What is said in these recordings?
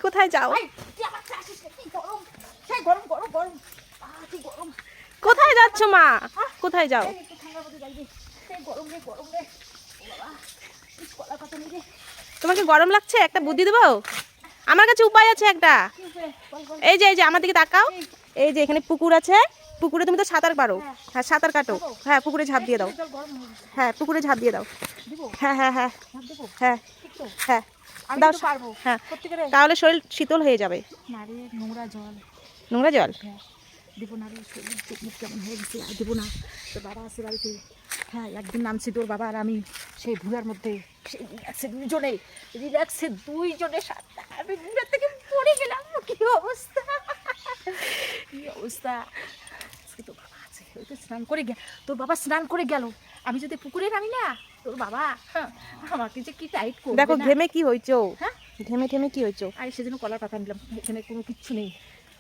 কোথায় যাও? কোথায় যাচ্ছ মা? কোথায় যাও? তোমাকে গরম লাগছে? একটা বুদ্ধি দেবো, আমার কাছে উপায় আছে একটা। এই যে আমার দিকে তাকাও। এই যে এখানে পুকুর আছে, পুকুরে তুমি তো সাঁতার পারো। হ্যাঁ সাঁতার কাটো। হ্যাঁ পুকুরে ঝাঁপ দিয়ে দাও। হ্যাঁ পুকুরে ঝাঁপ দিয়ে দাও। হ্যাঁ হ্যাঁ হ্যাঁ হ্যাঁ হ্যাঁ দাও। হ্যাঁ তাহলে শরীর শীতল হয়ে যাবে। নোংরা জল, নোংরা জল দেবো না রে, শরীর মুখ কেমন হয়ে গেছে, আর দেবো না। তোর বাবা আছে বাড়িতে। হ্যাঁ একদিন নামছি তোর বাবা আর আমি সেই ভুলার মধ্যে, সেই রিল্যাক্সে দুইজনে সাঁতার, আমি ভুলার থেকে পড়ে গেলাম। কি অবস্থা, কি অবস্থা। আজকে তোর বাবা আছে, ওই তো স্নান করে গেল, তোর বাবা স্নান করে গেল, আমি যদি পুকুরে নামি না, তোর বাবা আমাকে যে কি টাইট করবে। দেখো ঘেমে কি হয়েছো? হ্যাঁ ঘেমে ঠেমে কি হয়েছো? আরে সেজন্য কলার পাতা নিলাম, এখানে কোনো কিচ্ছু নেই,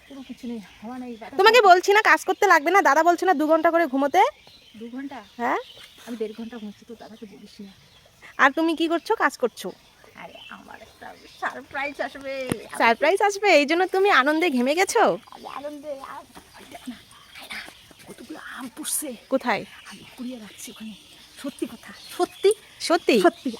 কোনো কিছু নেই, হাওয়া নেই। তোমাকে বলছি না কাজ করতে লাগবে না? দাদা বলছে না 2 ঘন্টা করে ঘুমোতে? 2 ঘন্টা? হ্যাঁ আমি 1.5 ঘন্টা ঘুমছি, তো দাদাকে বলিস না। আর তুমি কি করছো? কাজ করছো। আরে আমার একটা সারপ্রাইজ আসবে। সারপ্রাইজ আসবে, এই জন্য তুমি আনন্দে ঘেমে গেছো? আমি আনন্দে কতগুলো আম পড়ছে। কোথায়? আমি কুড়িয়ে রাখছি ওখানে, সত্যি কথা, সত্যি সত্যি সত্যি।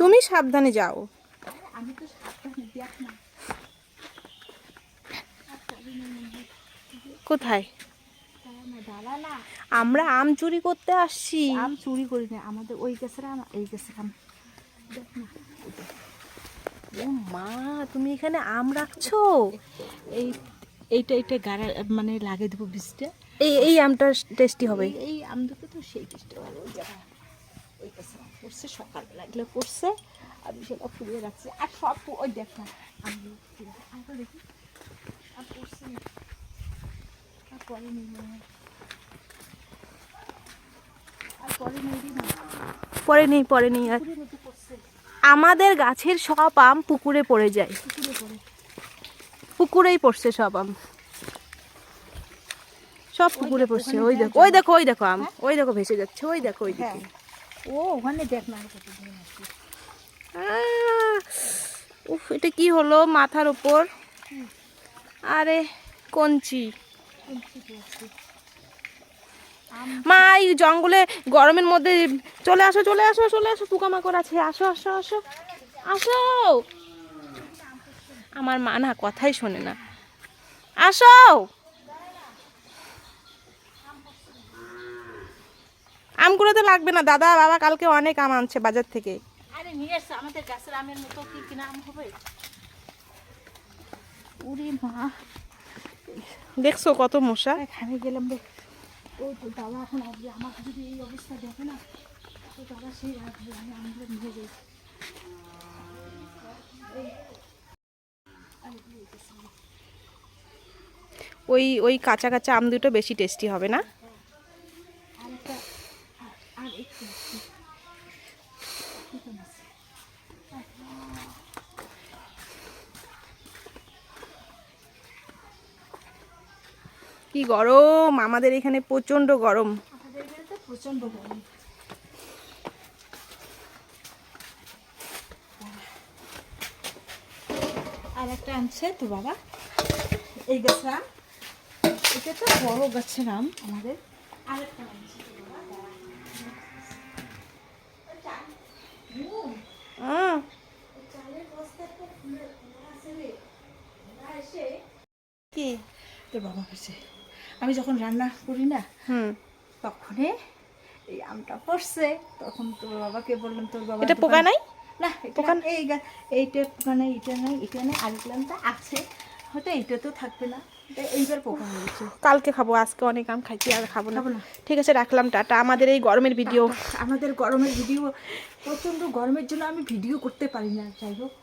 তুমি সাবধানে যাও। আমি তো সাবধানে, দেখ না। কোথায়? দাঁড়া না, আমরা আম চুরি করতে আসছি। আম চুরি করি না, আমাদের ওই গাছের আম, এই গাছের আম, দেখ না। ও মা, তুমি এখানে আম রাখছো? এইটা গাড়া মানে লাগিয়ে দেবো বীজটা। এই আমটা টেস্টি হবে। এই আম দুটো তো সেই টেস্টি হবে। ওই যারা ওই গাছে আম পড়ছে, সকালবেলা এগুলো পড়ছে, আমি সেটা ফুলিয়ে রাখছি। আর সব ওই দেখ না, আমি দেখি আর পড়ছে না, আর পরে নেই মনে হয়, আর পরে নেই রে না, পরে নেই আর। পুকুরের মধ্যে পড়ছে, আমাদের গাছের সব আম পুকুরে পড়ে যায়। পুকুরে পড়ে। পুকুরেই পড়ছে সব আম, সব পুকুরে পড়ছে। ওই দেখো ওই দেখো আম, ওই দেখো ভেসে যাচ্ছে, ওই দেখো ওই দিকে। ও ওখানে দেখ না, আর কত দিন আছে। উফ, এটা কি হলো মাথার উপর? আরে কঞ্চি। মা এই জঙ্গলে গরমের মধ্যে চলে আসো চলে আসো চলে আসো, পোকামাকড় আছে, আসো আসো আসো আসো। আমার মা না কথাই শোনে না, আসো। আমগুলো তো লাগবে না, দাদা বাবা কালকে অনেক আম আনছে বাজার থেকে। আরে নিয়ে এসছে, আমাদের গাছের আমের মতো কি কিনা আম হবে? ওরে মা, দেখছো কত মশা? এখানে গেলাম রে। ওই তো দাদা এখন আসবে, আমাকে যদি এই অবস্থা দেখে না, তো দাদা সেই আসবে, আমি আমগুলো নিয়ে যাই। ওই ওই কাঁচা কাঁচা আম দুটো বেশি টেস্টি হবে না? আর একটা, আর একটু কি গরম, আমাদের এখানে প্রচন্ড গরম। আমাদের এখানে তো প্রচণ্ড গরম। আর একটা আনছে তো বাবা, এই গাছের আম, এটা তো বড় গাছের আম আমাদের। আর একটা আনছে তো বাবা, কি তোর বাবা কাছে আমি যখন রান্না করি না, হুম, তখনই এই আমটা পড়ছে, তখন তোর বাবাকে বললাম, তোর বাবা এটা পোকা নাই? না, পোকা এই এইটা পোকা নাই, এটা নাই, এটা নাই, আরেকটা আমটা আছে, হয়তো এইটা তো থাকবে না, এইবার পোকা হয়েছে। কালকে খাবো, আজকে অনেক আম খাইছি, আর খাবো না। খাবো না। ঠিক আছে রাখলাম, টাটা। আমাদের এই গরমের ভিডিও, আমাদের গরমের ভিডিও, প্রচণ্ড গরমের জন্য আমি ভিডিও করতে পারি না। যাই হোক,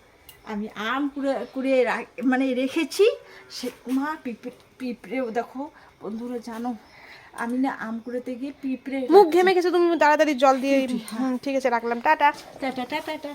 আমি আম কুড়িয়ে মানে রেখেছি, সে মা পিঁপড়েও দেখো বন্ধুরা জানো, আমি না আম কুড়াতে গিয়ে পিঁপড়ে মুখ ঘেমে গেছে, তুমি তাড়াতাড়ি জল দিয়ে। ঠিক আছে রাখলাম, টাটা। Tata tata.